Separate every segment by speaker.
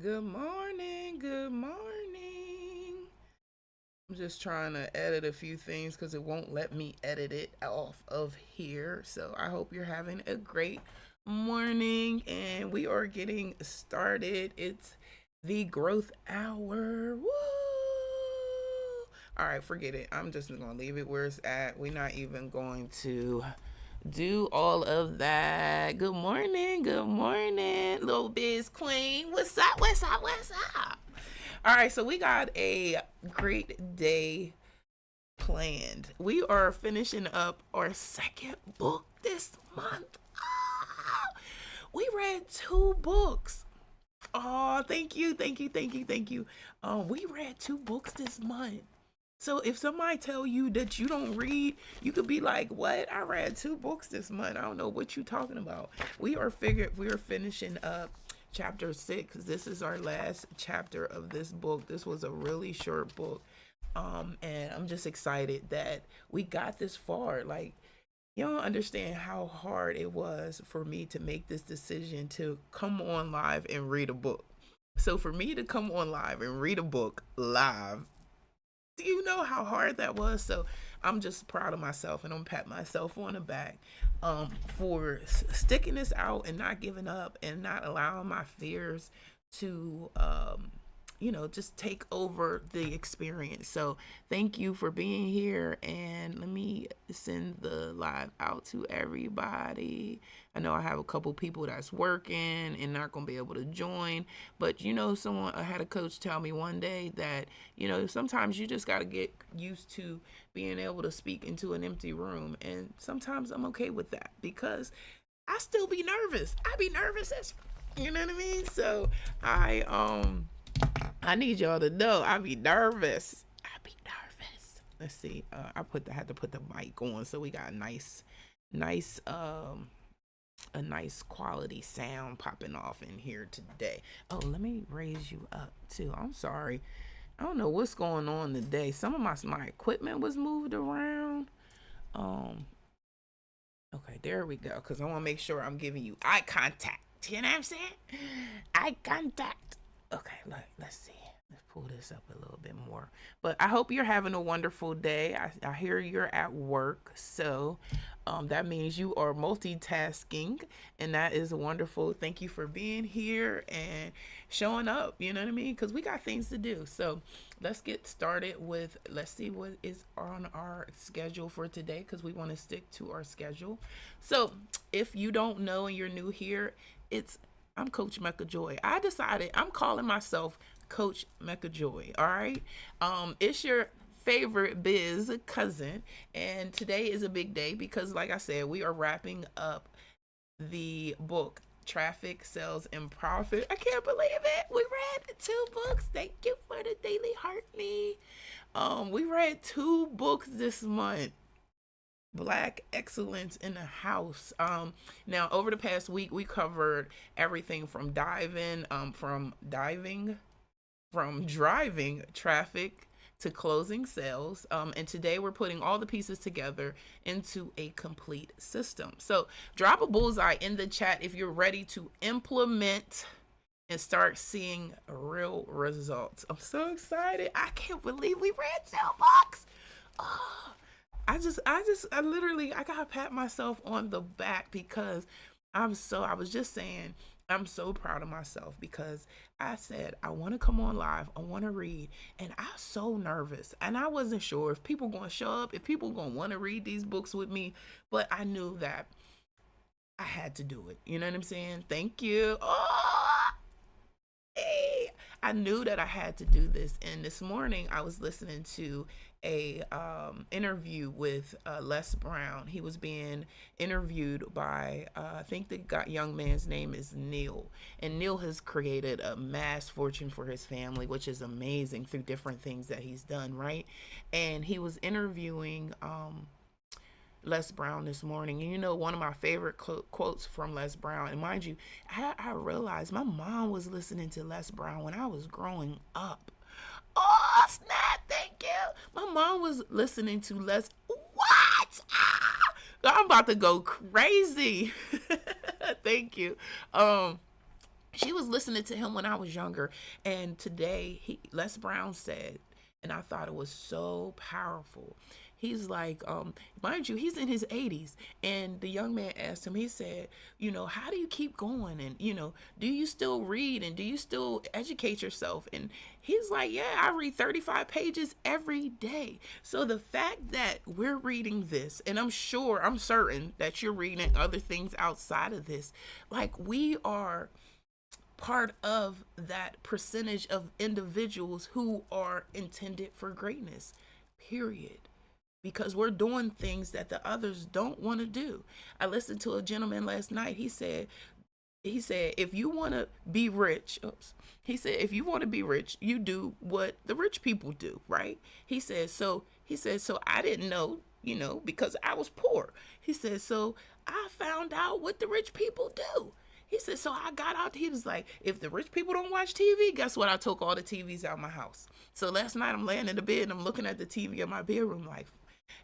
Speaker 1: Good morning. Good morning. I'm just trying to edit a few things because it won't let me edit it off of here. So I hope you're having a great morning and we are getting started. It's the growth hour. Woo! All right, forget it. I'm just going to leave it where it's at. We're not even going to do all of that. Good morning. Good morning, little biz queen. What's up? What's up? What's up? All right, so we got a great day planned. We are finishing up our second book this month. We read two books. Oh, thank you, thank you, thank you, thank you. We read two books this month. So if somebody tell you that you don't read, you could be like, "What? I read two books this month. I don't know what you talking about." We are finishing up chapter 6. This is our last chapter of this book. This was a really short book. And I'm just excited that we got this far. Like, you don't understand how hard it was for me to make this decision to come on live and read a book. So for me to come on live and read a book live, do you know how hard that was? So I'm just proud of myself and I'm pat myself on the back for sticking this out and not giving up and not allowing my fears to just take over the experience. So thank you for being here, and let me send the live out to everybody. I know I have a couple people that's working and not gonna be able to join, but I had a coach tell me one day that sometimes you just got to get used to being able to speak into an empty room, and sometimes I'm okay with that because I still be nervous. I be nervous as you know what I mean. So I need y'all to know I be nervous. I be nervous. Let's see. I had to put the mic on so we got nice a nice quality sound popping off in here today. Oh, let me raise you up too. I'm sorry. I don't know what's going on today. Some of my equipment was moved around. Um okay, there we go. Cause I want to make sure I'm giving you eye contact. You know what I'm saying? Eye contact. Okay, let's see. Let's pull this up a little bit more. But I hope you're having a wonderful day. I hear you're at work, so that means you are multitasking, and that is wonderful. Thank you for being here and showing up. You know what I mean? Because we got things to do. So let's get started with. Let's see what is on our schedule for today, because we want to stick to our schedule. So if you don't know and you're new here, I'm Coach Mecca Joy. I decided I'm calling myself Coach Mecca Joy. All right. It's your favorite biz cousin, and today is a big day because, like I said, we are wrapping up the book Traffic, Sales, and Profit. I can't believe it. We read two books. Thank you for the daily heartney. We read two books this month. Black excellence in the house. Now over the past week we covered everything from from driving traffic to closing sales. And today we're putting all the pieces together into a complete system. So drop a bullseye in the chat if you're ready to implement and start seeing real results. I'm so excited. I can't believe we read two books. Oh, I literally, I gotta pat myself on the back because I was just saying, I'm so proud of myself because I said, I want to come on live, I want to read, and I'm so nervous. And I wasn't sure if people going to show up, if people going to want to read these books with me, but I knew that I had to do it. You know what I'm saying? Thank you. Oh, hey. I knew that I had to do this. And this morning I was listening to a interview with Les Brown. He was being interviewed by I think the young man's name is Neil, and Neil has created a mass fortune for his family, which is amazing through different things that he's done, right? And he was interviewing Les Brown this morning. And one of my favorite quotes from Les Brown, and mind you, I realized my mom was listening to Les Brown when I was growing up. Oh, snap, thank you. My mom was listening to Les. What? Ah, I'm about to go crazy. Thank you. She was listening to him when I was younger. And today, Les Brown said, and I thought it was so powerful. He's like, mind you, he's in his 80s. And the young man asked him, he said, how do you keep going? And, do you still read? And do you still educate yourself? And he's like, yeah, I read 35 pages every day. So the fact that we're reading this, and I'm certain that you're reading other things outside of this, like we are part of that percentage of individuals who are intended for greatness, period. Because we're doing things that the others don't want to do. I listened to a gentleman last night. He said, if you want to be rich, he said, if you want to be rich, you do what the rich people do, right? He said, so I didn't know, because I was poor. He said, so I found out what the rich people do. He said, so I got out. He was like, if the rich people don't watch TV, guess what? I took all the TVs out of my house. So last night I'm laying in the bed and I'm looking at the TV in my bedroom like,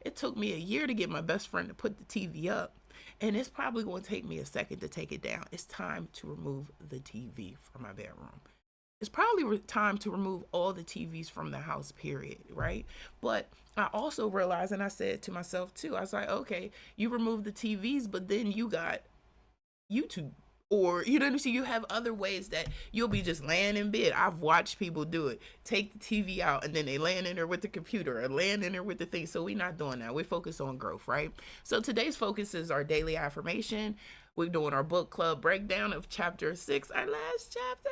Speaker 1: it took me a year to get my best friend to put the TV up. And it's probably going to take me a second to take it down. It's time to remove the TV from my bedroom. It's probably time to remove all the TVs from the house, period, right? But I also realized, and I said to myself too, I was like, okay, you remove the TVs, but then you got YouTube. Or, you have other ways that you'll be just laying in bed. I've watched people do it. Take the TV out and then they laying in there with the computer or laying in there with the thing. So we're not doing that. We focus on growth, right? So today's focus is our daily affirmation. We're doing our book club breakdown of chapter 6, our last chapter.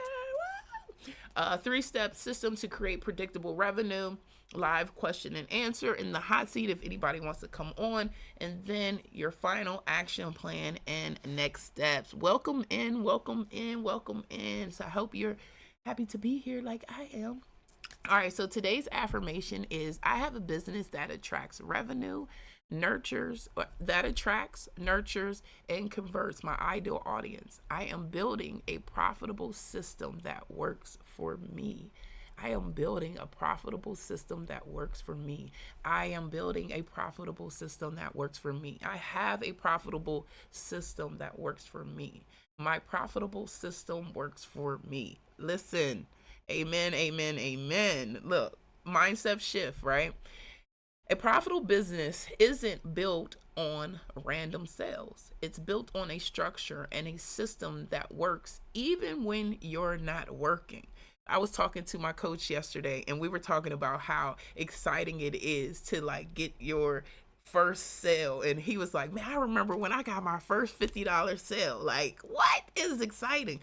Speaker 1: 3-step system to create predictable revenue. Live question and answer in the hot seat if anybody wants to come on, and then your final action plan and next steps. Welcome in. So I hope you're happy to be here like I am. All right, so today's affirmation is, I have a business that attracts revenue, nurtures, and converts my ideal audience. I am building a profitable system that works for me. I am building a profitable system that works for me. I am building a profitable system that works for me. I have a profitable system that works for me. My profitable system works for me. Listen, amen, amen, amen. Look, mindset shift, right? A profitable business isn't built on random sales. It's built on a structure and a system that works even when you're not working. I was talking to my coach yesterday and we were talking about how exciting it is to like get your first sale. And he was like, man, I remember when I got my first $50 sale. Like, what is exciting?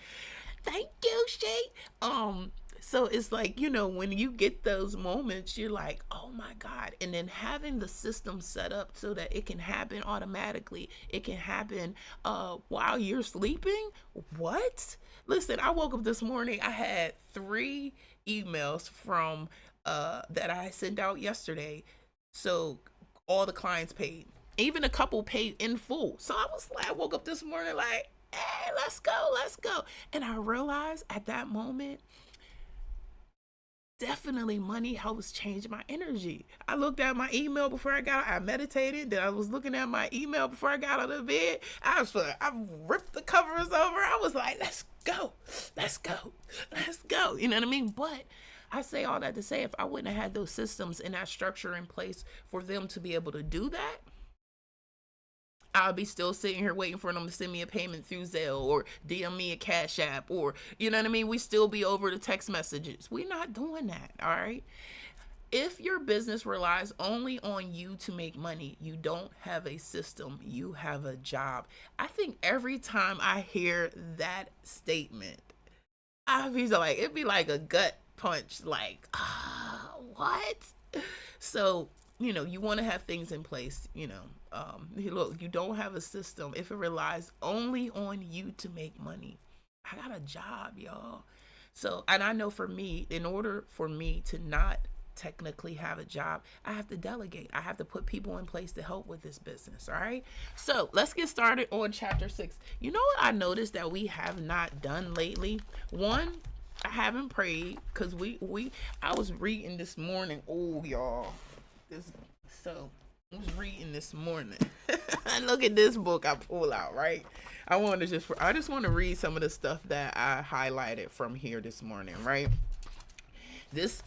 Speaker 1: Thank you, Shay. So it's like, when you get those moments, you're like, oh my God. And then having the system set up so that it can happen automatically. It can happen while you're sleeping. What? Listen, I woke up this morning. I had 3 emails from that I sent out yesterday. So all the clients paid. Even a couple paid in full. So I woke up this morning like, hey, let's go. And I realized at that moment, definitely money helps change my energy. I looked at my email before I got out. I meditated. Then I was looking at my email before I got out of bed. I ripped the covers over. I was like, let's go. You know what I mean? But I say all that to say, if I wouldn't have had those systems and that structure in place for them to be able to do that, I'll be still sitting here waiting for them to send me a payment through Zelle or DM me a Cash App, or, you know what I mean? We still be over the text messages. We're not doing that, all right? If your business relies only on you to make money, you don't have a system, you have a job. I think every time I hear that statement, it'd be like a gut punch, like, what? So, you want to have things in place, look, you don't have a system if it relies only on you to make money. I got a job, y'all. So, and I know for me, in order for me to not technically have a job, I have to delegate. I have to put people in place to help with this business. All right. So let's get started on chapter 6. You know what I noticed that we have not done lately? One, I haven't prayed because I was reading this morning. Oh, y'all. I was reading this morning. Look at this book I pull out, right? I just want to read some of the stuff that I highlighted from here this morning, right? This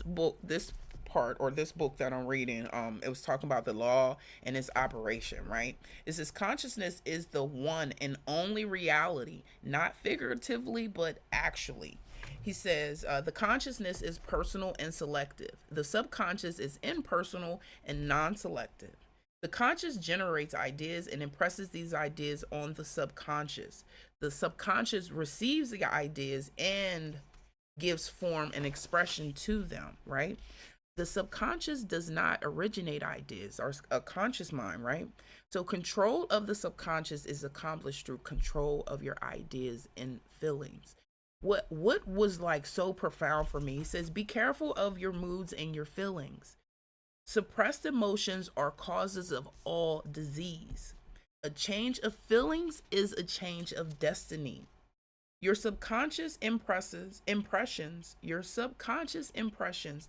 Speaker 1: book, this part, or this book that I'm reading, it was talking about the law and its operation, right? It says consciousness is the one and only reality, not figuratively but actually. He says the consciousness is personal and selective. The subconscious is impersonal and non-selective. The conscious generates ideas and impresses these ideas on the subconscious. The subconscious receives the ideas and gives form and expression to them, right? The subconscious does not originate ideas or a conscious mind, right? So control of the subconscious is accomplished through control of your ideas and feelings. What was like so profound for me, he says, be careful of your moods and your feelings. Suppressed emotions are causes of all disease. A change of feelings is a change of destiny. Your subconscious impressions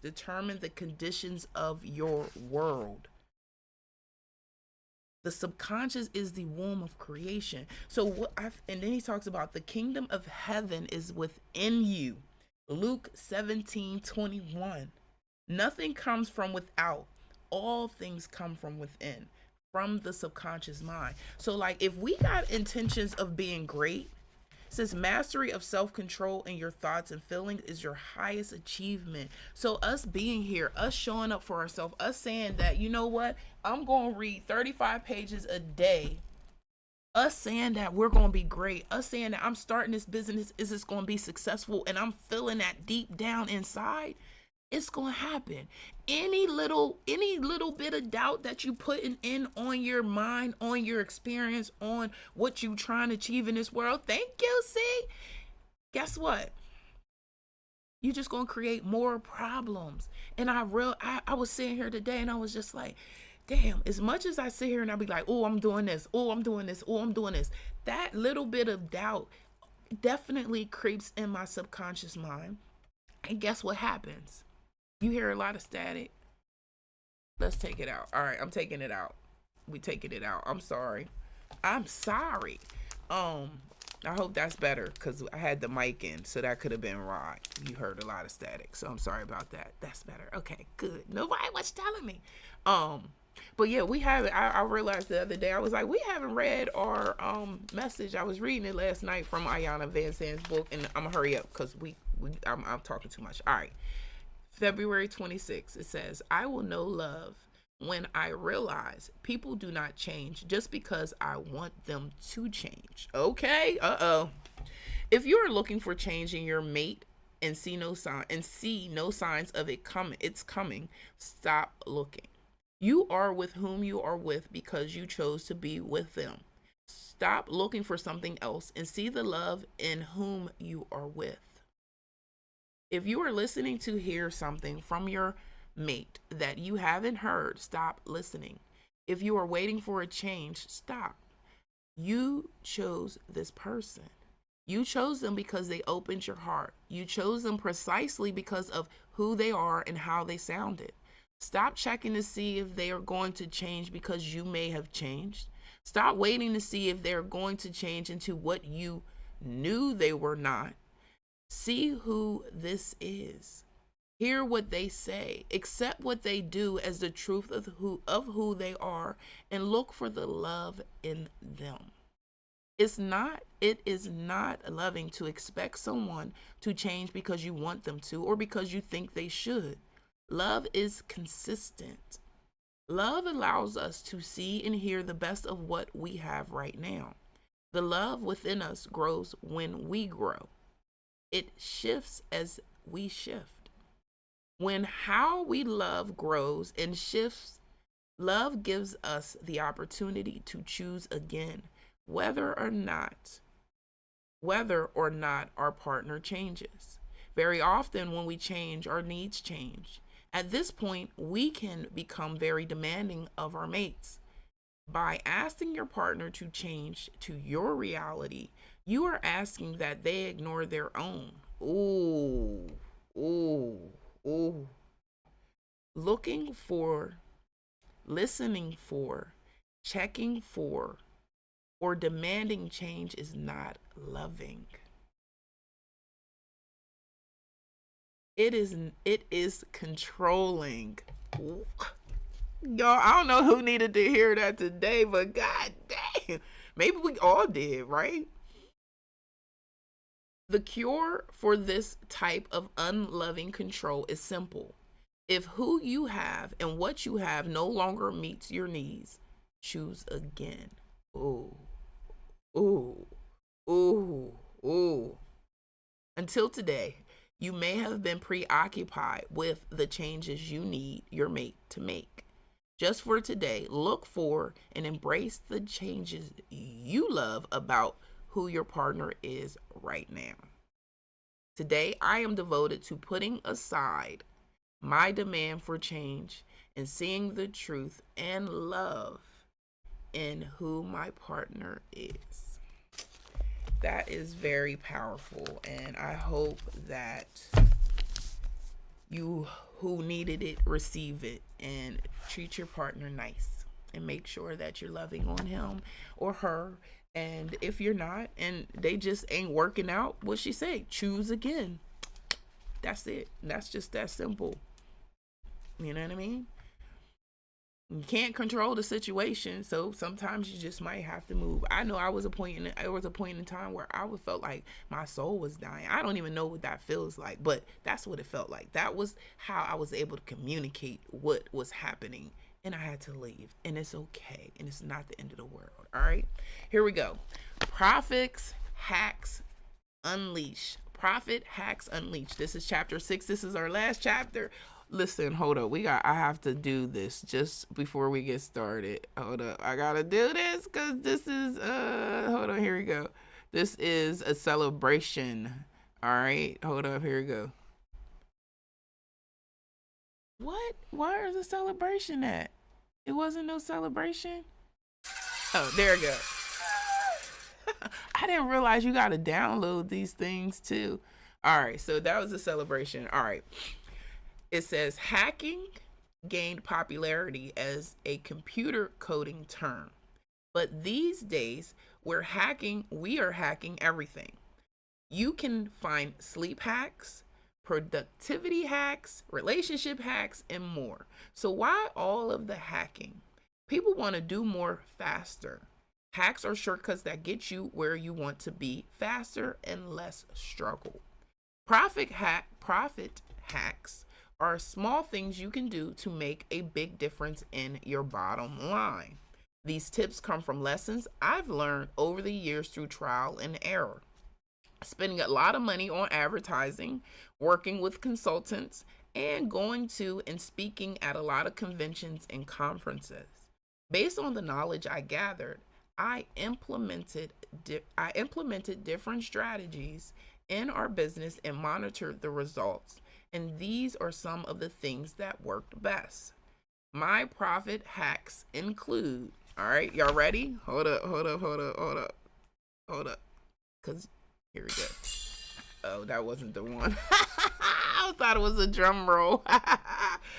Speaker 1: determine the conditions of your world. The subconscious is the womb of creation. And then he talks about the kingdom of heaven is within you. Luke 17:21. Nothing comes from without. All things come from within, from the subconscious mind. So like if we got intentions of being great, since mastery of self-control in your thoughts and feelings is your highest achievement. So us being here, us showing up for ourselves, us saying that, you know what, I'm going to read 35 pages a day, us saying that we're going to be great, us saying that I'm starting this business, is this going to be successful, and I'm feeling that deep down inside, it's going to happen. Any little bit of doubt that you putting in on your mind, on your experience, on what you trying to achieve in this world, thank you, see, guess what, you just going to create more problems. And I was sitting here today and I was just like, damn, as much as I sit here and I be like, oh, I'm doing this, oh, I'm doing this, oh, I'm doing this, that little bit of doubt definitely creeps in my subconscious mind. And guess what happens? You hear a lot of static. Let's take it out. All right, I'm taking it out. We taking it out. I'm sorry. I'm sorry. I hope that's better because I had the mic in, so that could have been right. You heard a lot of static, so I'm sorry about that. That's better. Okay, good. Nobody was telling me. But yeah, we haven't. I realized the other day, I was like, we haven't read our message. I was reading it last night from Iyanla Vanzant's book, and I'm gonna hurry up because I'm talking too much. All right. February 26th, it says, I will know love when I realize people do not change just because I want them to change. Okay? If you are looking for change in your mate and see no signs of it's coming, stop looking. You are with whom you are with because you chose to be with them. Stop looking for something else and see the love in whom you are with. If you are listening to hear something from your mate that you haven't heard, stop listening. If you are waiting for a change, stop. You chose this person. You chose them because they opened your heart. You chose them precisely because of who they are and how they sounded. Stop checking to see if they are going to change because you may have changed. Stop waiting to see if they're going to change into what you knew they were not. See who this is. Hear what they say. Accept what they do as the truth of who they are, and look for the love in them. It is not loving to expect someone to change because you want them to or because you think they should. Love is consistent. Love allows us to see and hear the best of what we have right now. The love within us grows when we grow. It shifts as we shift. When how we love grows and shifts, love gives us the opportunity to choose again, whether or not our partner changes. Very often when we change, our needs change. At this point, we can become very demanding of our mates. By asking your partner to change to your reality, you are asking that they ignore their own. Ooh, ooh, ooh. Looking for Listening for, checking for, or demanding change is not loving. It is controlling. Y'all, I don't know who needed to hear that today, but god damn. Maybe we all did, right? The cure for this type of unloving control is simple. If who you have and what you have no longer meets your needs, choose again. Ooh, ooh, ooh, ooh. Until today, you may have been preoccupied with the changes you need your mate to make. Just for today, look for and embrace the changes you love about who your partner is right now. Today, I am devoted to putting aside my demand for change and seeing the truth and love in who my partner is. That is very powerful, and I hope that you who needed it receive it, and treat your partner nice and make sure that you're loving on him or her. And if you're not and they just ain't working out, what she said, choose again. That's it. That's just that simple. You know what I mean? You can't control the situation, so sometimes you just might have to move. I know there was a point in time where I felt like my soul was dying. I don't even know what that feels like, but that's what it felt like. That was how I was able to communicate what was happening, and I had to leave, and it's okay, and it's not the end of the world. All right, here we go. Profits, hacks, unleash. Profit, hacks, unleash. This is chapter 6. This is our last chapter. Listen, hold up. I have to do this just before we get started. Hold up. I gotta do this because this is, hold on. Here we go. This is a celebration. All right. Hold up. Here we go. What? Where is the celebration at? It wasn't no celebration? Oh, there we go. I didn't realize you gotta download these things too. All right. So that was a celebration. All right. It says hacking gained popularity as a computer coding term. But these days, we are hacking everything. You can find sleep hacks, productivity hacks, relationship hacks, and more. So why all of the hacking? People want to do more faster. Hacks are shortcuts that get you where you want to be faster and less struggle. Profit hacks are small things you can do to make a big difference in your bottom line. These tips come from lessons I've learned over the years through trial and error. Spending a lot of money on advertising, working with consultants, and going to and speaking at a lot of conventions and conferences. Based on the knowledge I gathered, I implemented different strategies in our business and monitored the results. And these are some of the things that worked best. My profit hacks include, all right, y'all ready? Hold up. Because here we go. Oh, that wasn't the one. I thought it was a drum roll.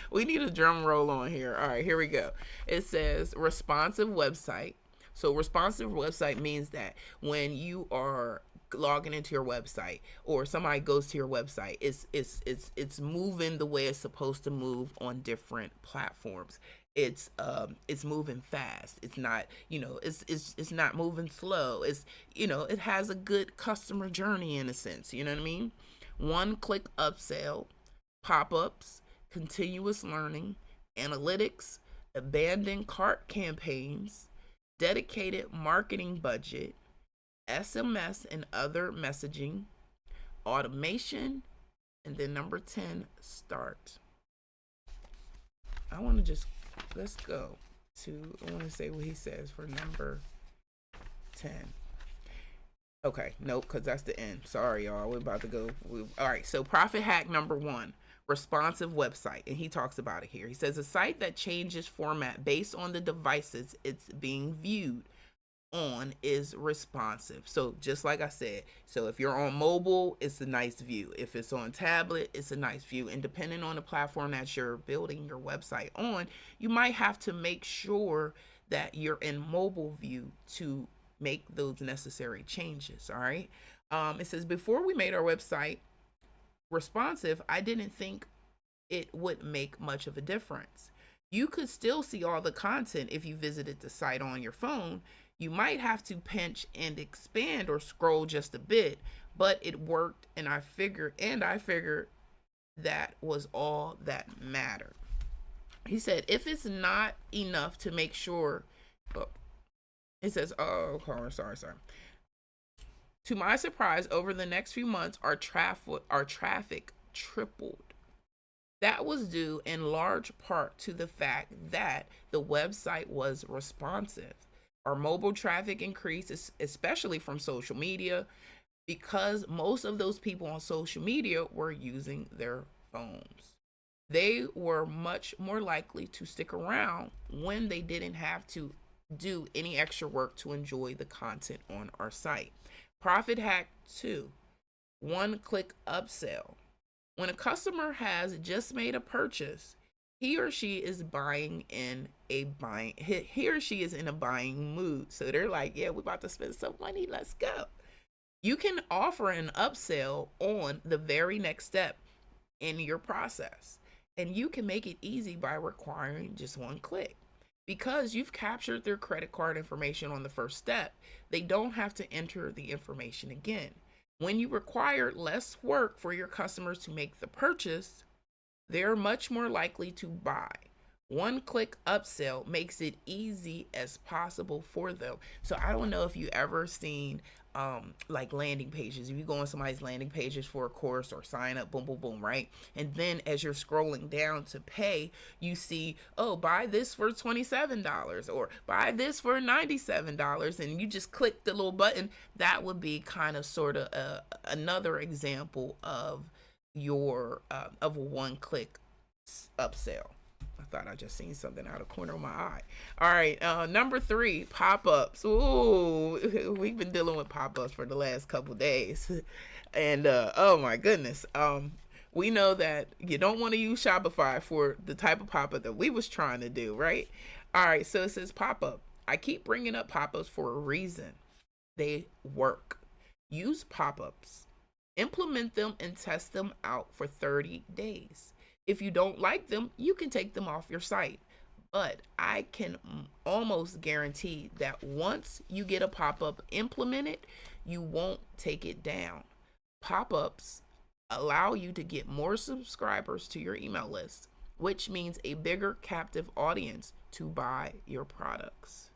Speaker 1: We need a drum roll on here. All right, here we go. It says responsive website. So responsive website means that when you are logging into your website or somebody goes to your website, it's moving the way it's supposed to move on different platforms. It's moving fast. It's not, it's not moving slow. It's, it has a good customer journey in a sense. You know what I mean? One-click upsell, pop-ups, continuous learning, analytics, abandoned cart campaigns, dedicated marketing budget, SMS and other messaging, automation, and then number 10, start. I want to let's go to, I want to say what he says for number 10. Okay, nope, because that's the end. Sorry, y'all. We're about to go. All right, so profit hack number 1, responsive website. And he talks about it here. He says a site that changes format based on the devices it's being viewed. on is responsive. So just like I said, so if you're on mobile, it's a nice view. If it's on tablet, it's a nice view. And depending on the platform that you're building your website on, you might have to make sure that you're in mobile view to make those necessary changes. All right. It says, before we made our website responsive, I didn't think it would make much of a difference. You could still see all the content if you visited the site on your phone. You might have to pinch and expand or scroll just a bit, but it worked, and I figured that was all that mattered. He said, if it's not enough to make sure, it says, oh, sorry. To my surprise, over the next few months, our traffic tripled. That was due in large part to the fact that the website was responsive. Our mobile traffic increased, especially from social media, because most of those people on social media were using their phones. They were much more likely to stick around when they didn't have to do any extra work to enjoy the content on our site. Profit hack 2, one-click upsell. When a customer has just made a purchase, he or she is in a buying mood. So they're like, yeah, we're about to spend some money, let's go. You can offer an upsell on the very next step in your process, and you can make it easy by requiring just one click. Because you've captured their credit card information on the first step, they don't have to enter the information again. When you require less work for your customers to make the purchase, they're much more likely to buy. One-click upsell makes it easy as possible for them. So I don't know if you ever seen like landing pages. If you go on somebody's landing pages for a course or sign up, boom, boom, boom, right? And then as you're scrolling down to pay, you see, oh, buy this for $27 or buy this for $97, and you just click the little button. That would be kind of sort of another example of your of a one-click upsell. I thought I just seen something out of the corner of my eye. All right, number 3, pop-ups. Ooh, we've been dealing with pop-ups for the last couple days, and oh my goodness. We know that you don't want to use Shopify for the type of pop-up that we was trying to do, right? All right, so it says pop-up. I keep bringing up pop-ups for a reason. They work. Use pop-ups. Implement them and test them out for 30 days. If you don't like them, you can take them off your site. But I can almost guarantee that once you get a pop-up implemented, you won't take it down. Pop-ups allow you to get more subscribers to your email list, which means a bigger captive audience to buy your products.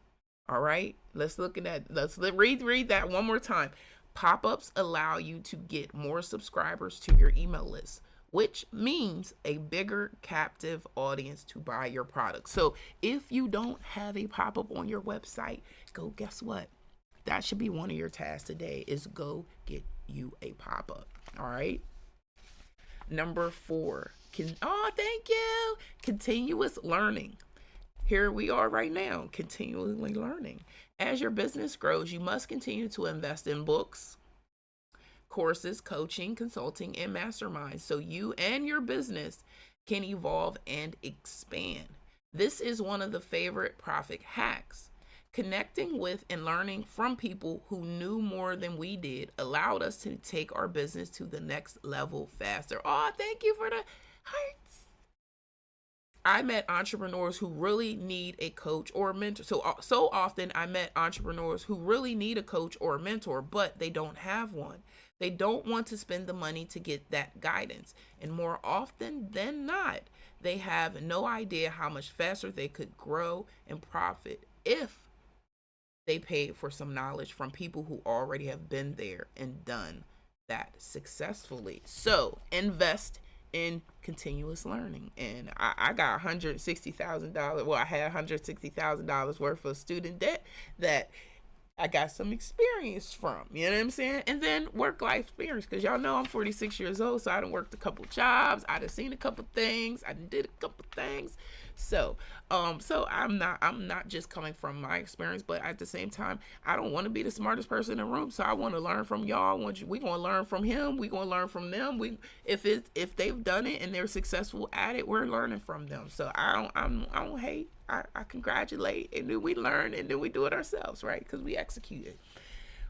Speaker 1: All right, let's read that one more time. Pop-ups allow you to get more subscribers to your email list, which means a bigger captive audience to buy your product. So if you don't have a pop-up on your website, guess what? That should be one of your tasks today, is go get you a pop-up. All right. Number 4, thank you. Continuous learning. Here we are right now, continually learning. As your business grows, you must continue to invest in books, courses, coaching, consulting, and masterminds so you and your business can evolve and expand. This is one of the favorite profit hacks. Connecting with and learning from people who knew more than we did allowed us to take our business to the next level faster. Oh, thank you for the hearts. I met entrepreneurs who really need a coach or a mentor. So often I met entrepreneurs who really need a coach or a mentor, but they don't have one. They don't want to spend the money to get that guidance. And more often than not, they have no idea how much faster they could grow and profit if they paid for some knowledge from people who already have been there and done that successfully. So invest in continuous learning. And I got $160,000. Well, I had $160,000 worth of student debt that I got some experience from, you know what I'm saying? And then work-life experience, because y'all know I'm 46 years old, so I done worked a couple jobs. I done seen a couple things. I done did a couple things. So, so I'm not just coming from my experience, but at the same time, I don't want to be the smartest person in the room. So I want to learn from y'all. We gonna learn from him. We gonna learn from them. If they've done it and they're successful at it, we're learning from them. So I don't hate. I congratulate, and then we learn, and then we do it ourselves, right? Because we execute it.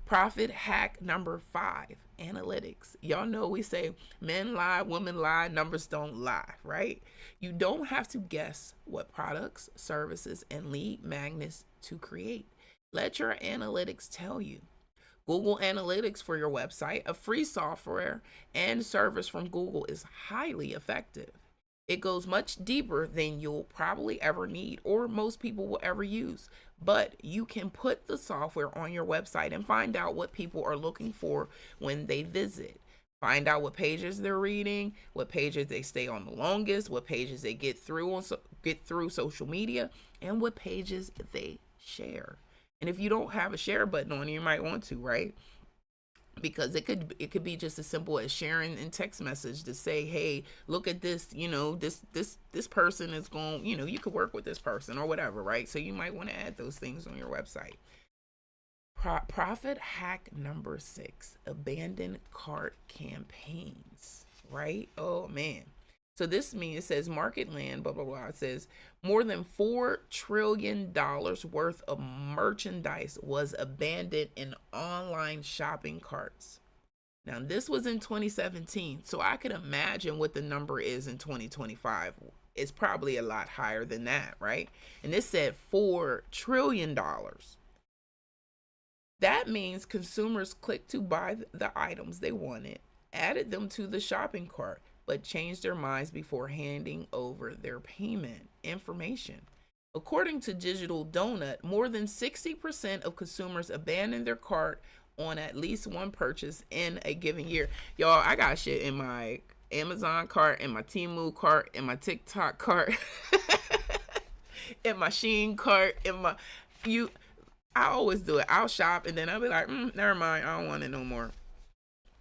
Speaker 1: Profit hack number 5, analytics. Y'all know we say men lie, women lie, numbers don't lie, right? You don't have to guess what products, services, and lead magnets to create. Let your analytics tell you. Google Analytics for your website, a free software and service from Google, is highly effective. It goes much deeper than you'll probably ever need or most people will ever use. But you can put the software on your website and find out what people are looking for when they visit. Find out what pages they're reading, what pages they stay on the longest, what pages they get through social media, and what pages they share. And if you don't have a share button on, you might want to, right? Because it could be just as simple as sharing in text message to say, hey, look at this, this person is going, you could work with this person or whatever, right? So you might want to add those things on your website. Profit hack number 6, abandoned cart campaigns, right? Oh man. So this means, it says Marketland, blah, blah, blah. It says more than $4 trillion worth of merchandise was abandoned in online shopping carts. Now, this was in 2017, so I could imagine what the number is in 2025. It's probably a lot higher than that, right? And this said $4 trillion. That means consumers clicked to buy the items they wanted, added them to the shopping cart, but changed their minds before handing over their payment information. According to Digital Donut, more than 60% of consumers abandon their cart on at least one purchase in a given year. Y'all, I got shit in my Amazon cart, in my Temu cart, in my TikTok cart, in my Shein cart, I always do it. I'll shop and then I'll be like, never mind, I don't want it no more.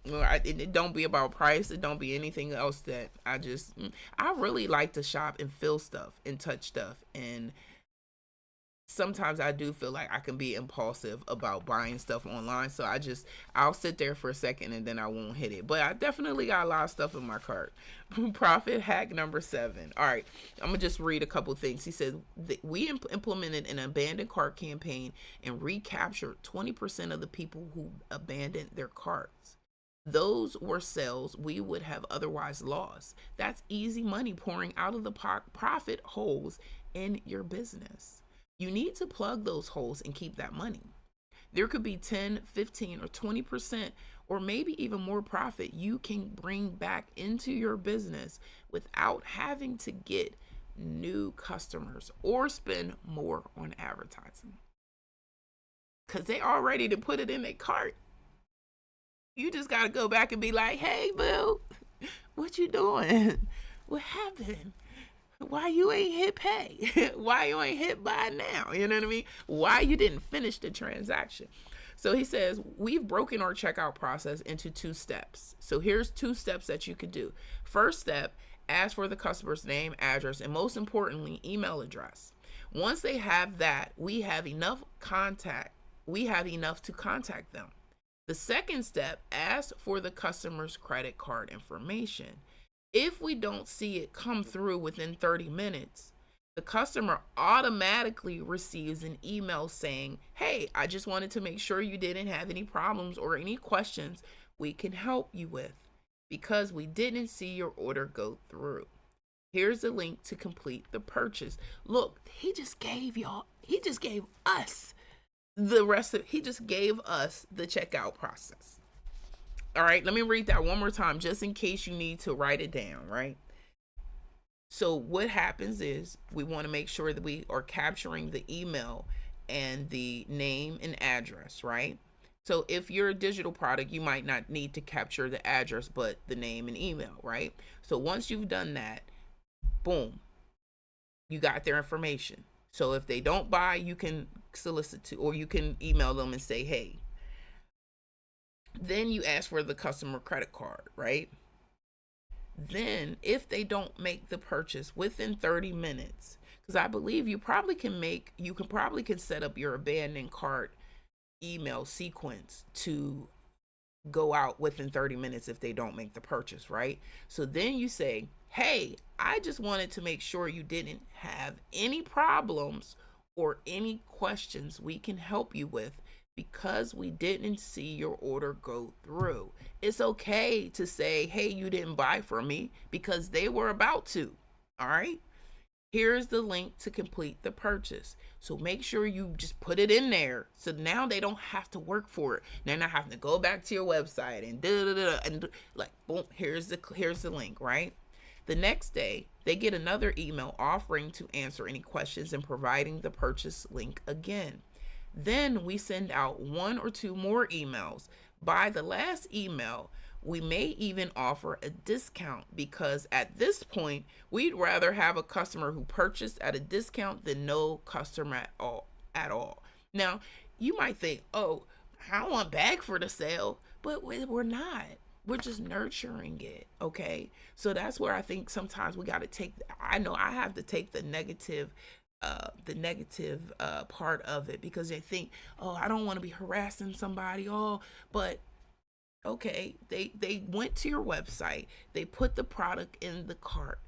Speaker 1: Well, it don't be about price. It don't be anything else that I really like to shop and feel stuff and touch stuff. And sometimes I do feel like I can be impulsive about buying stuff online. So I'll sit there for a second and then I won't hit it. But I definitely got a lot of stuff in my cart. Profit hack number 7. All right. I'm going to just read a couple things. He said, we implemented an abandoned cart campaign and recaptured 20% of the people who abandoned their carts. Those were sales we would have otherwise lost. That's easy money pouring out of the profit holes in your business. You need to plug those holes and keep that money. There could be 10, 15, or 20%, or maybe even more profit you can bring back into your business without having to get new customers or spend more on advertising. Because they are ready to put it in their cart. You just got to go back and be like, hey, boo, what you doing? What happened? Why you ain't hit pay? Why you ain't hit buy now? You know what I mean? Why you didn't finish the transaction? So he says, we've broken our checkout process into 2 steps. So here's 2 steps that you could do. First step, ask for the customer's name, address, and most importantly, email address. Once they have that, we have enough to contact them. The second step, ask for the customer's credit card information. If we don't see it come through within 30 minutes, the customer automatically receives an email saying, hey, I just wanted to make sure you didn't have any problems or any questions we can help you with because we didn't see your order go through. Here's the link to complete the purchase. Look, he just gave us the checkout process. All right, let me read that one more time just in case you need to write it down, right? So what happens is we want to make sure that we are capturing the email and the name and address, right? So if you're a digital product, you might not need to capture the address, but the name and email, right? So once you've done that, boom, you got their information. So if they don't buy, you can solicit to, or you can email them and say, hey. Then you ask for the customer credit card, right? Then if they don't make the purchase within 30 minutes, Because I believe you can probably set up your abandoned cart email sequence to go out within 30 minutes if they don't make the purchase, right? So then you say, hey, I just wanted to make sure you didn't have any problems or any questions we can help you with because we didn't see your order go through. It's okay to say, hey, you didn't buy from me because they were about to. All right. Here's the link to complete the purchase. So make sure you just put it in there. So now they don't have to work for it. They're not having to go back to your website and and like boom, here's the link, right? The next day, they get another email offering to answer any questions and providing the purchase link again. Then we send out one or two more emails. By the last email, we may even offer a discount because at this point, we'd rather have a customer who purchased at a discount than no customer at all. Now, you might think, oh, I don't want bag for the sale, but we're not. We're just nurturing it, okay? So that's where I think sometimes we got to take, I know I have to take the negative part of it because they think, oh, I don't want to be harassing somebody. Oh, but okay, they went to your website, they put the product in the cart,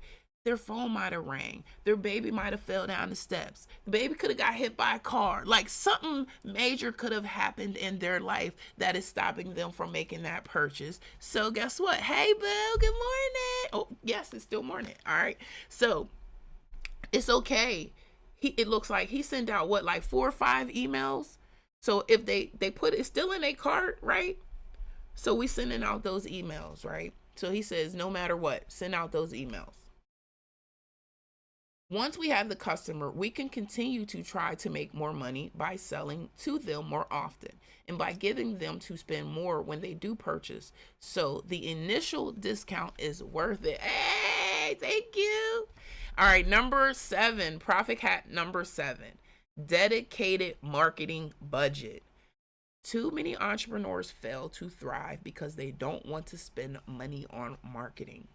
Speaker 1: their phone might have rang, their baby might have fell down the steps, the baby could have got hit by a car, like something major could have happened in their life that is stopping them from making that purchase. So guess what? Hey boo, good morning. Oh yes, it's still morning. All right, so it's okay. It looks like he sent out what, like 4 or 5 emails. So if they put it still in a cart, right? So we sending out those emails, right? So he says, no matter what, send out those emails. Once we have the customer, we can continue to try to make more money by selling to them more often and by giving them to spend more when they do purchase. So the initial discount is worth it. Hey, thank you. All right, number 7, profit hack number 7, dedicated marketing budget. Too many entrepreneurs fail to thrive because they don't want to spend money on marketing.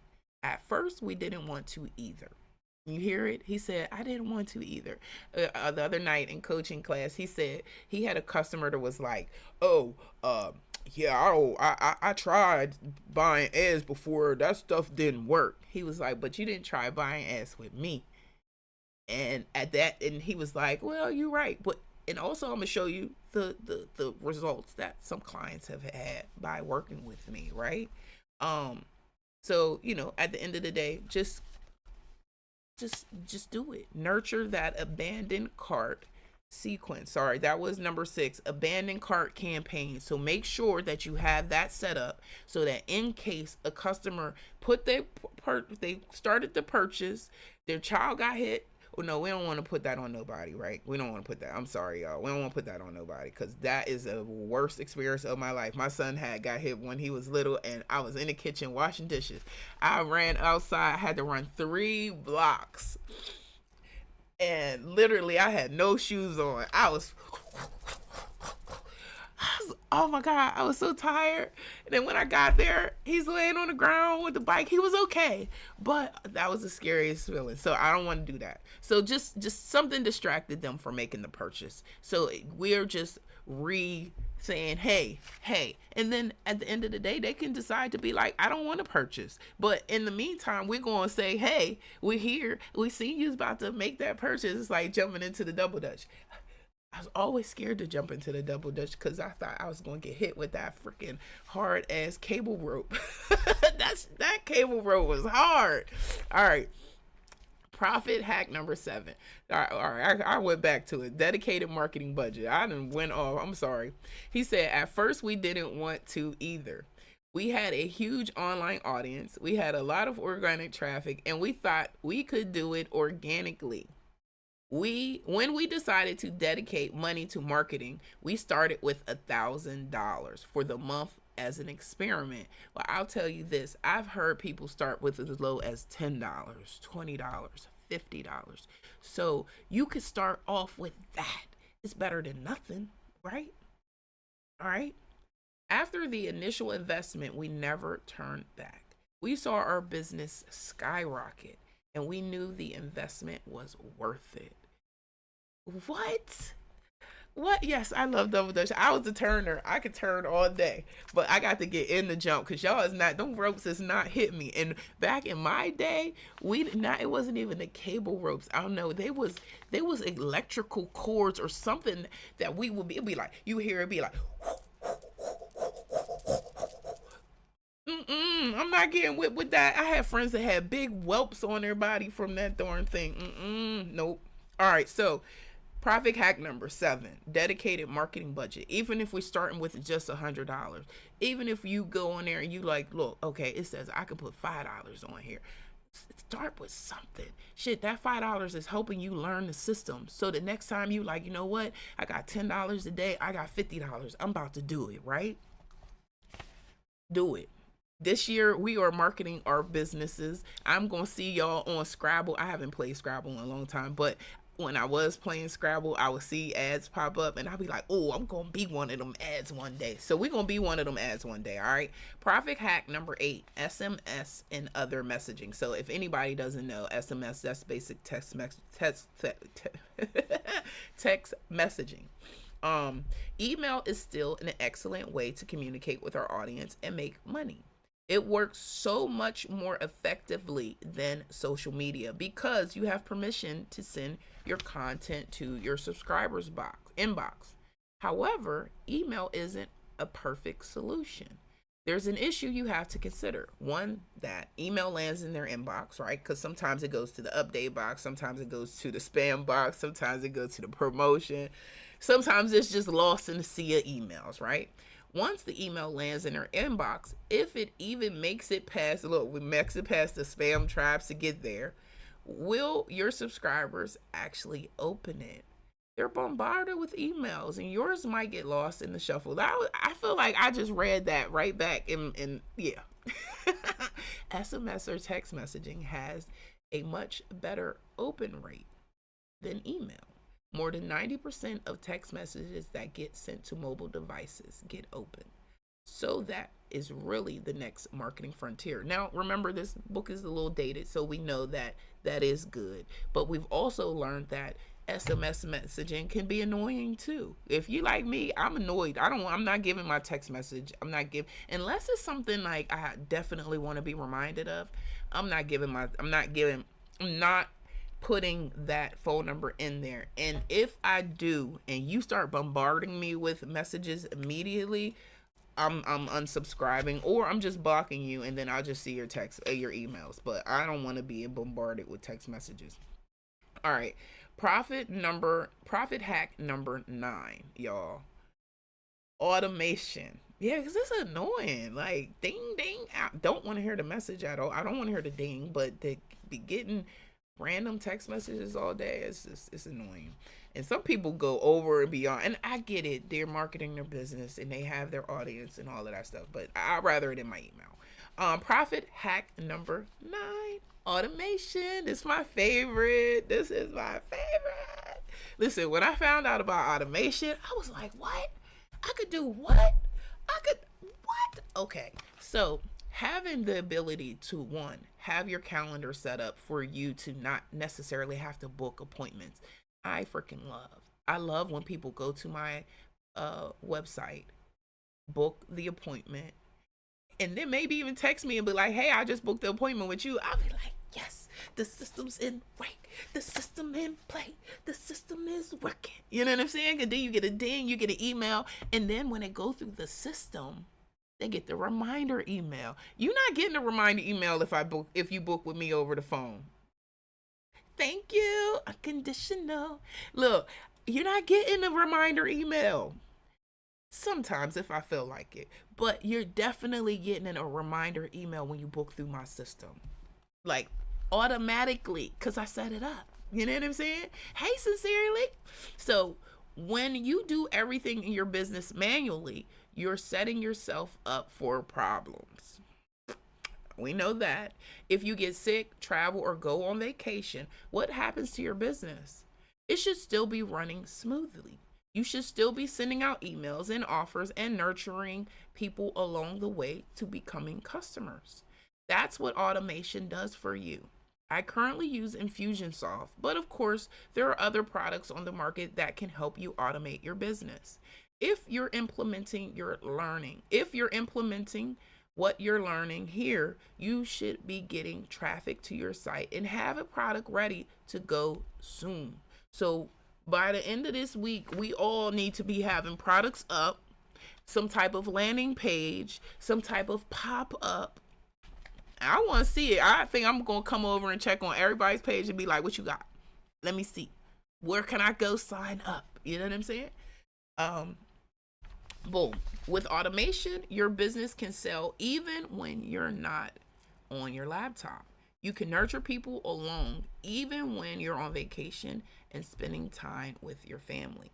Speaker 1: At first, we didn't want to either. You hear it? He said, I didn't want to either. The other night in coaching class, he said he had a customer that was like, oh, yeah, I tried buying ads before. That stuff didn't work. He was like, but you didn't try buying ads with me. And he was like, well, you're right. But and also I'm gonna show you the results that some clients have had by working with me, right? So at the end of the day, just do it. Nurture that abandoned cart sequence. Sorry, that was number 6, abandoned cart campaign. So make sure that you have that set up so that in case a customer they started the purchase, their child got hit. Well, no, we don't want to put that on nobody, right? We don't want to put that. I'm sorry, y'all. We don't want to put that on nobody because that is the worst experience of my life. My son got hit when he was little, and I was in the kitchen washing dishes. I ran outside. I had to run 3 blocks, and literally, I had no shoes on. Oh my God, I was so tired. And then when I got there, he's laying on the ground with the bike. He was okay, but that was the scariest feeling. So I don't want to do that. So just something distracted them from making the purchase. So we're just saying, hey. And then at the end of the day, they can decide to be like, I don't want to purchase. But in the meantime, we're going to say, hey, we're here. We see you about to make that purchase. It's like jumping into the double dutch. I was always scared to jump into the double dutch because I thought I was going to get hit with that freaking hard ass cable rope. That cable rope was hard. All right. Profit hack number 7. All right. I went back to it. Dedicated marketing budget. I done went off. I'm sorry. He said, at first we didn't want to either. We had a huge online audience. We had a lot of organic traffic and we thought we could do it organically. When we decided to dedicate money to marketing, we started with $1,000 for the month as an experiment. Well, I'll tell you this, I've heard people start with as low as $10, $20, $50. So you could start off with that. It's better than nothing, right? All right. After the initial investment, we never turned back. We saw our business skyrocket. and we knew the investment was worth it. What? What? Yes, I love double dutch. I was a turner. I could turn all day, but I got to get in the jump because y'all is not. Them ropes is not hit me. And back in my day, we did not. It wasn't even the cable ropes. I don't know. They was electrical cords or something that we would be. It'd be like you hear it be like. I'm not getting whipped with that. I had friends that had big whelps on their body from that darn thing. Nope. All right, so profit hack number 7, dedicated marketing budget. Even if we're starting with just $100, even if you go on there and you like, look, okay, it says I can put $5 on here. Start with something. Shit, that $5 is helping you learn the system. So the next time you like, you know what? I got $10 a day. I got $50. I'm about to do it, right? Do it. This year, we are marketing our businesses. I'm going to see y'all on Scrabble. I haven't played Scrabble in a long time, but when I was playing Scrabble, I would see ads pop up and I'll be like, oh, I'm going to be one of them ads one day. So we're going to be one of them ads one day, all right? Profit hack number 8, SMS and other messaging. So if anybody doesn't know, SMS, that's basic text messaging. Email is still an excellent way to communicate with our audience and make money. It works so much more effectively than social media because you have permission to send your content to your subscribers inbox. However, email isn't a perfect solution. There's an issue you have to consider. One, that email lands in their inbox, right? Because sometimes it goes to the update box, sometimes it goes to the spam box, sometimes it goes to the promotion, sometimes it's just lost in the sea of emails, right? Once the email lands in their inbox, if it even makes it past, we makes it past the spam traps to get there, will your subscribers actually open it? They're bombarded with emails and yours might get lost in the shuffle. I feel like I just read that right back in yeah. SMS or text messaging has a much better open rate than email. More than 90% of text messages that get sent to mobile devices get open. So that is really the next marketing frontier. Now, remember, this book is a little dated, so we know that that is good. But we've also learned that SMS messaging can be annoying too. If you like me, I'm annoyed. I'm not giving my text message. I'm not unless it's something like I definitely want to be reminded of. I'm not putting that phone number in there. And if I do and you start bombarding me with messages immediately, I'm unsubscribing or I'm just blocking you, and then I'll just see your your emails. But I don't want to be bombarded with text messages. All right. Profit hack number 9, y'all. Automation. Yeah, because it's annoying. Like, ding, ding. I don't want to hear the message at all. I don't want to hear the ding, but they be getting random text messages all day. It's annoying. And some people go over and beyond, and I get it, they're marketing their business and they have their audience and all of that stuff, but I'd rather it in my email. Profit hack number 9, automation. This is my favorite. Listen, when I found out about automation, I was like, what? I could do what? Okay, so having the ability to, one, have your calendar set up for you to not necessarily have to book appointments. I freaking love. I love when people go to my website, book the appointment, and then maybe even text me and be like, hey, I just booked the appointment with you. I'll be like, yes, the system's in right. The system in play. The system is working. You know what I'm saying? And then you get a ding, you get an email, and then when it go through the system, they get the reminder email. You're not getting a reminder email if you book with me over the phone. Thank you. Unconditional. Look, you're not getting a reminder email. Sometimes if I feel like it. But you're definitely getting a reminder email when you book through my system. Like, automatically, because I set it up. You know what I'm saying? Hey, sincerely. So when you do everything in your business manually, you're setting yourself up for problems. We know that. If you get sick, travel, or go on vacation, what happens to your business? It should still be running smoothly. You should still be sending out emails and offers and nurturing people along the way to becoming customers. That's what automation does for you. I currently use Infusionsoft, but of course, there are other products on the market that can help you automate your business. If you're implementing what you're learning here, you should be getting traffic to your site and have a product ready to go soon. So by the end of this week, we all need to be having products up, some type of landing page, some type of pop up. I want to see it. I think I'm going to come over and check on everybody's page and be like, what you got? Let me see. Where can I go sign up? You know what I'm saying? Boom. With automation, your business can sell even when you're not on your laptop. You can nurture people alone even when you're on vacation and spending time with your family.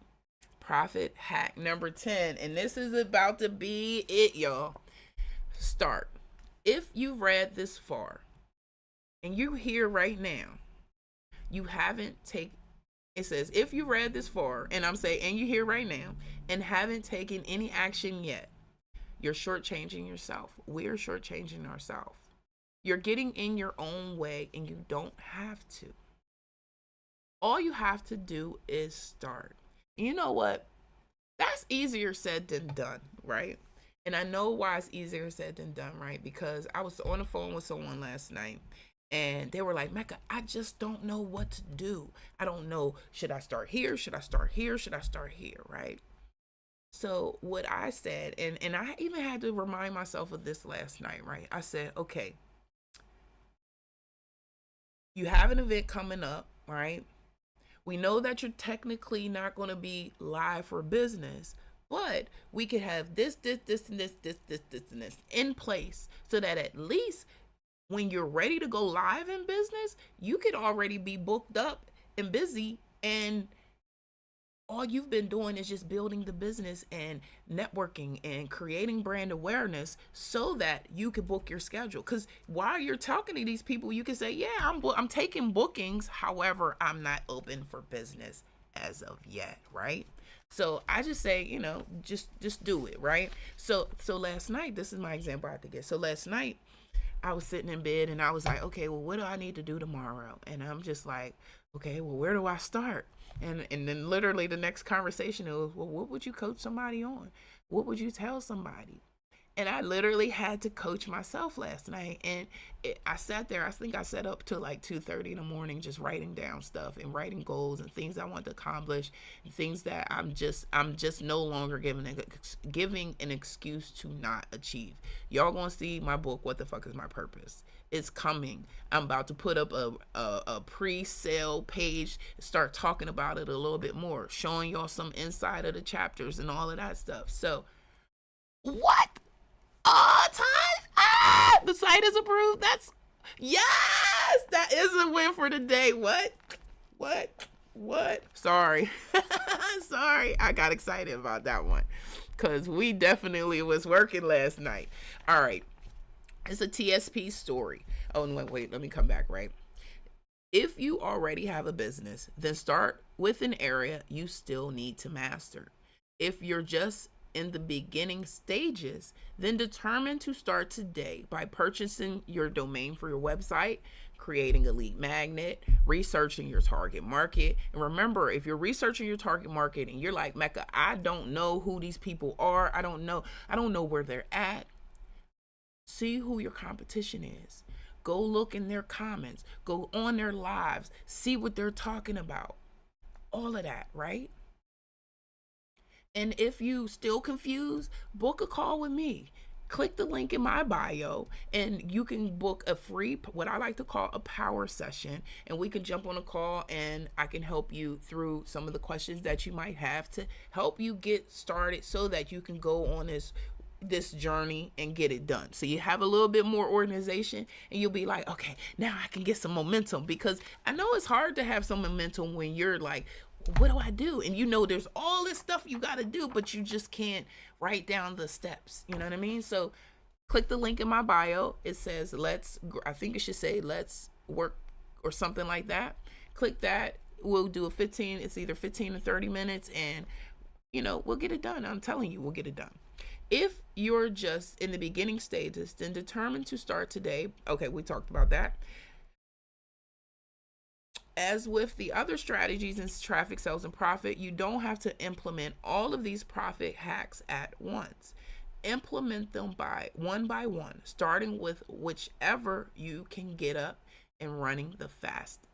Speaker 1: Profit hack number 10, and this is about to be it, y'all. Start. If you've read this far and you're here right now, you haven't taken, it says, if you read this far, and I'm saying, and you're here right now and haven't taken any action yet, you're shortchanging yourself. We're shortchanging ourselves. You're getting in your own way and you don't have to. All you have to do is start. You know what? That's easier said than done, right? And I know why it's easier said than done, right? Because I was on the phone with someone last night and they were like, Mecca, I just don't know what to do. I don't know. Should I start here? Should I start here? Should I start here? Right? So what I said, and I even had to remind myself of this last night, right? I said, okay, you have an event coming up, right? We know that you're technically not going to be live for business, but we could have this, and this in place so that at least when you're ready to go live in business, you could already be booked up and busy, and all you've been doing is just building the business and networking and creating brand awareness so that you can book your schedule. Because while you're talking to these people, you can say, yeah, I'm taking bookings. However, I'm not open for business as of yet, right? So I just say, just do it, right? So last night, this is my example I have to get. So last night, I was sitting in bed and I was like, okay, well, what do I need to do tomorrow? And I'm just like, okay, well, where do I start? And then literally the next conversation was, well, what would you coach somebody on? What would you tell somebody? And I literally had to coach myself last night. And I sat there, I think I sat up till like 2:30 in the morning, just writing down stuff and writing goals and things I want to accomplish, and things that I'm just no longer giving an excuse to not achieve. Y'all gonna see my book, What the Fuck is My Purpose? It's coming. I'm about to put up a pre-sale page, start talking about it a little bit more, showing y'all some inside of the chapters and all of that stuff. So what? Time. The site is approved. Yes, that is a win for the day. What? Sorry. Sorry. I got excited about that one because we definitely was working last night. All right. It's a TSP story. Oh, wait, let me come back, right? If you already have a business, then start with an area you still need to master. If you're just in the beginning stages, then determine to start today by purchasing your domain for your website, creating a lead magnet, researching your target market. And remember, if you're researching your target market and you're like, Mecca, I don't know who these people are, I don't know where they're at, see who your competition is. Go look in their comments, go on their lives, see what they're talking about. All of that, right? And if you still confused, book a call with me. Click the link in my bio and you can book a free, what I like to call a power session. And we can jump on a call and I can help you through some of the questions that you might have to help you get started so that you can go on this journey and get it done. So you have a little bit more organization and you'll be like, okay, now I can get some momentum, because I know it's hard to have some momentum when you're like, what do I do? And there's all this stuff you got to do, but you just can't write down the steps. You know what I mean? So click the link in my bio. It says, I think it should say, let's work or something like that. Click that. We'll do it's either 15 or 30 minutes and, we'll get it done. I'm telling you, we'll get it done. If you're just in the beginning stages, then determine to start today. Okay, we talked about that. as with the other strategies in traffic, sales, and profit, you don't have to implement all of these profit hacks at once. Implement them by one, starting with whichever you can get up and running the fastest.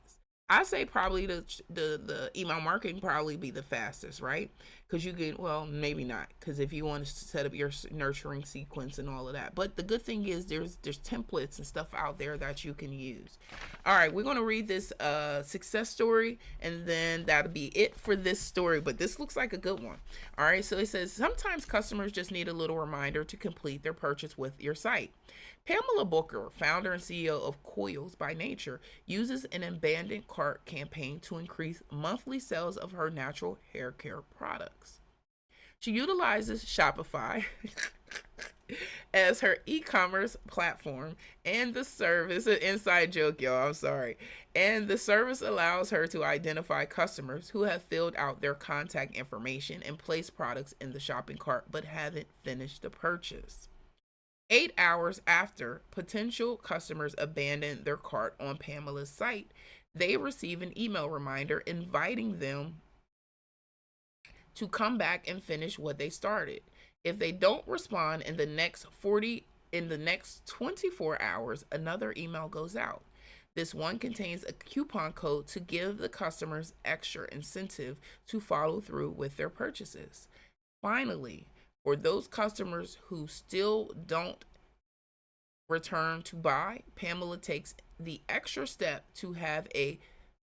Speaker 1: I say probably the email marketing probably be the fastest, right? Because you get, well, maybe not, because if you want to set up your nurturing sequence and all of that. But the good thing is there's templates and stuff out there that you can use. All right, we're going to read this success story, and then that'll be it for this story. But this looks like a good one. All right, so it says, sometimes customers just need a little reminder to complete their purchase with your site. Pamela Booker, founder and CEO of Coils by Nature, uses an abandoned cart campaign to increase monthly sales of her natural hair care products. She utilizes Shopify as her e-commerce platform, and the service, an inside joke, y'all, I'm sorry, and the service allows her to identify customers who have filled out their contact information and placed products in the shopping cart but haven't finished the purchase. 8 hours after potential customers abandon their cart on Pamela's site, they receive an email reminder inviting them to come back and finish what they started. If they don't respond in the next 24 hours, another email goes out. This one contains a coupon code to give the customers extra incentive to follow through with their purchases. Finally, for those customers who still don't return to buy, Pamela takes the extra step to have a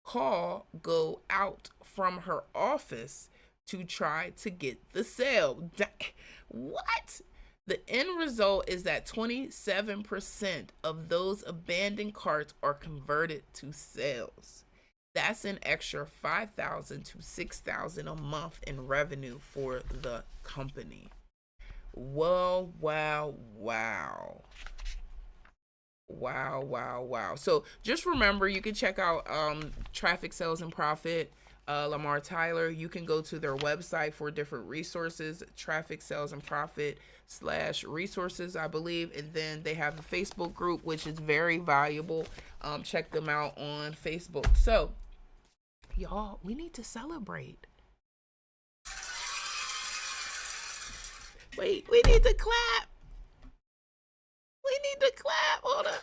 Speaker 1: call go out from her office to try to get the sale. What? The end result is that 27% of those abandoned carts are converted to sales. That's an extra $5,000 to $6,000 a month in revenue for the company. Whoa, wow, wow. Wow. So just remember, you can check out Traffic, Sales, and Profit, Lamar Tyler. You can go to their website for different resources, Traffic, Sales, and Profit /resources, I believe. And then they have a Facebook group, which is very valuable. Check them out on Facebook. So, y'all, we need to celebrate. Wait, we need to clap. Hold up.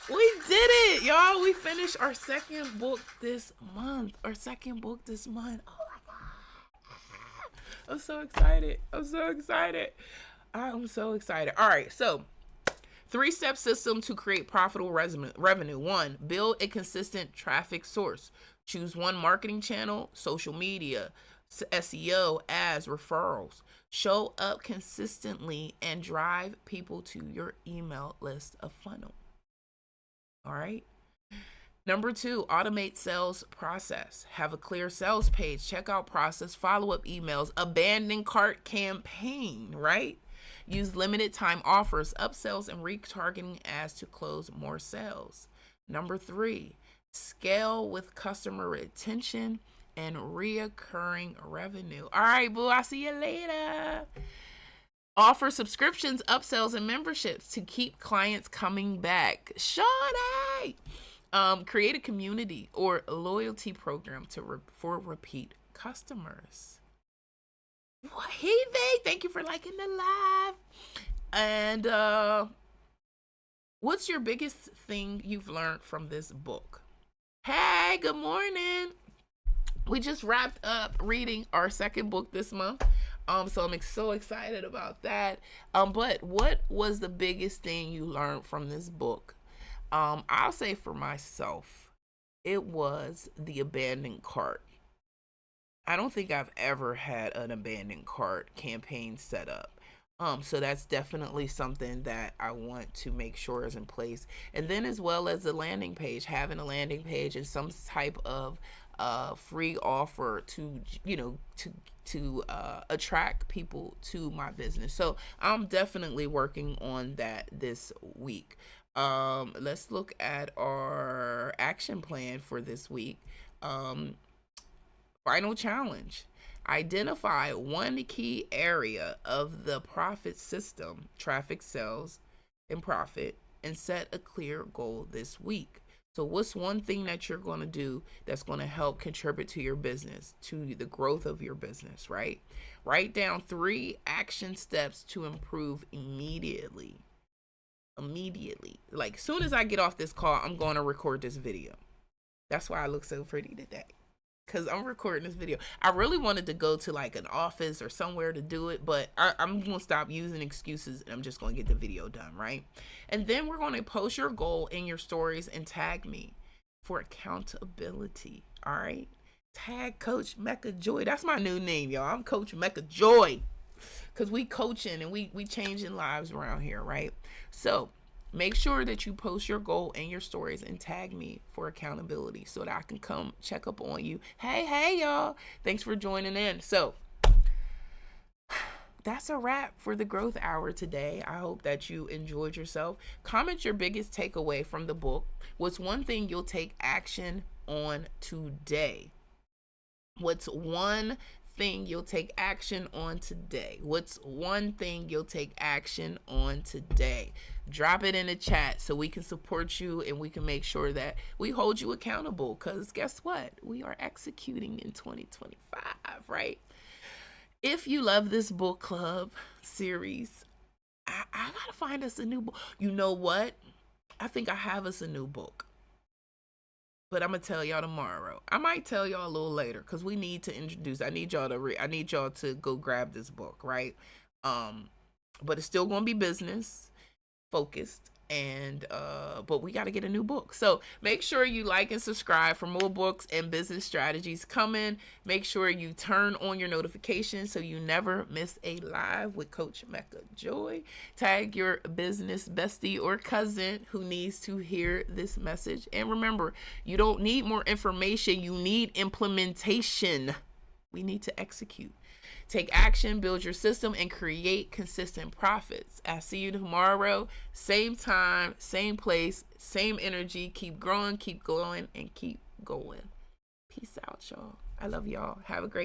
Speaker 1: We did it, y'all. We finished our second book this month. Oh my God. I'm so excited. All right, so 3-step system to create profitable revenue. 1, build a consistent traffic source. Choose one marketing channel, social media, SEO, ads, referrals. Show up consistently and drive people to your email list of funnel. All right. Number 2, automate sales process. Have a clear sales page, checkout process, follow-up emails, abandon cart campaign, right? Use limited time offers, upsells, and retargeting ads to close more sales. Number 3, scale with customer retention and reoccurring revenue. All right, boo, I'll see you later. Offer subscriptions, upsells, and memberships to keep clients coming back. Shawnee! Create a community or a loyalty program for repeat customers. Hey, thank you for liking the live. And what's your biggest thing you've learned from this book? Hey, good morning. We just wrapped up reading our second book this month. So I'm so excited about that. But what was the biggest thing you learned from this book? I'll say for myself, it was the abandoned cart. I don't think I've ever had an abandoned cart campaign set up. So that's definitely something that I want to make sure is in place. And then as well as the landing page, having a landing page and some type of free offer to, to attract people to my business. So I'm definitely working on that this week. Let's look at our action plan for this week. Final challenge. Identify one key area of the profit system, traffic, sales, and profit, and set a clear goal this week. So what's one thing that you're going to do that's going to help contribute to your business, to the growth of your business, right? Write down 3 action steps to improve immediately. Immediately. Like, as soon as I get off this call, I'm going to record this video. That's why I look so pretty today, because I'm recording this video. I really wanted to go to like an office or somewhere to do it, but I'm going to stop using excuses and I'm just going to get the video done, right? And then we're going to post your goal in your stories and tag me for accountability, all right? Tag Coach Mecca Joy. That's my new name, y'all. I'm Coach Mecca Joy, because we coaching and we changing lives around here, right? So make sure that you post your goal in your stories and tag me for accountability so that I can come check up on you. Hey, y'all. Thanks for joining in. So that's a wrap for the Growth Hour today. I hope that you enjoyed yourself. Comment your biggest takeaway from the book. What's one thing you'll take action on today? What's one thing you'll take action on today? What's one thing you'll take action on today? Drop it in the chat so we can support you and we can make sure that we hold you accountable, because guess what? We are executing in 2025, right? If you love this book club series, I gotta find us a new book. You know what? I think I have us a new book, but I'm gonna tell y'all tomorrow. I might tell y'all a little later, because we need to introduce. I need y'all to go grab this book, right? But it's still gonna be business focused, and but we got to get a new book. So make sure you like and subscribe for more books and business strategies coming. Make sure you turn on your notifications so you never miss a live with Coach Mecca Joy. Tag your business bestie or cousin who needs to hear this message. And remember, you don't need more information, you need implementation. We need to execute. Take action, build your system, and create consistent profits. I'll see you tomorrow. Same time, same place, same energy. Keep growing, keep glowing, and keep going. Peace out, y'all. I love y'all. Have a great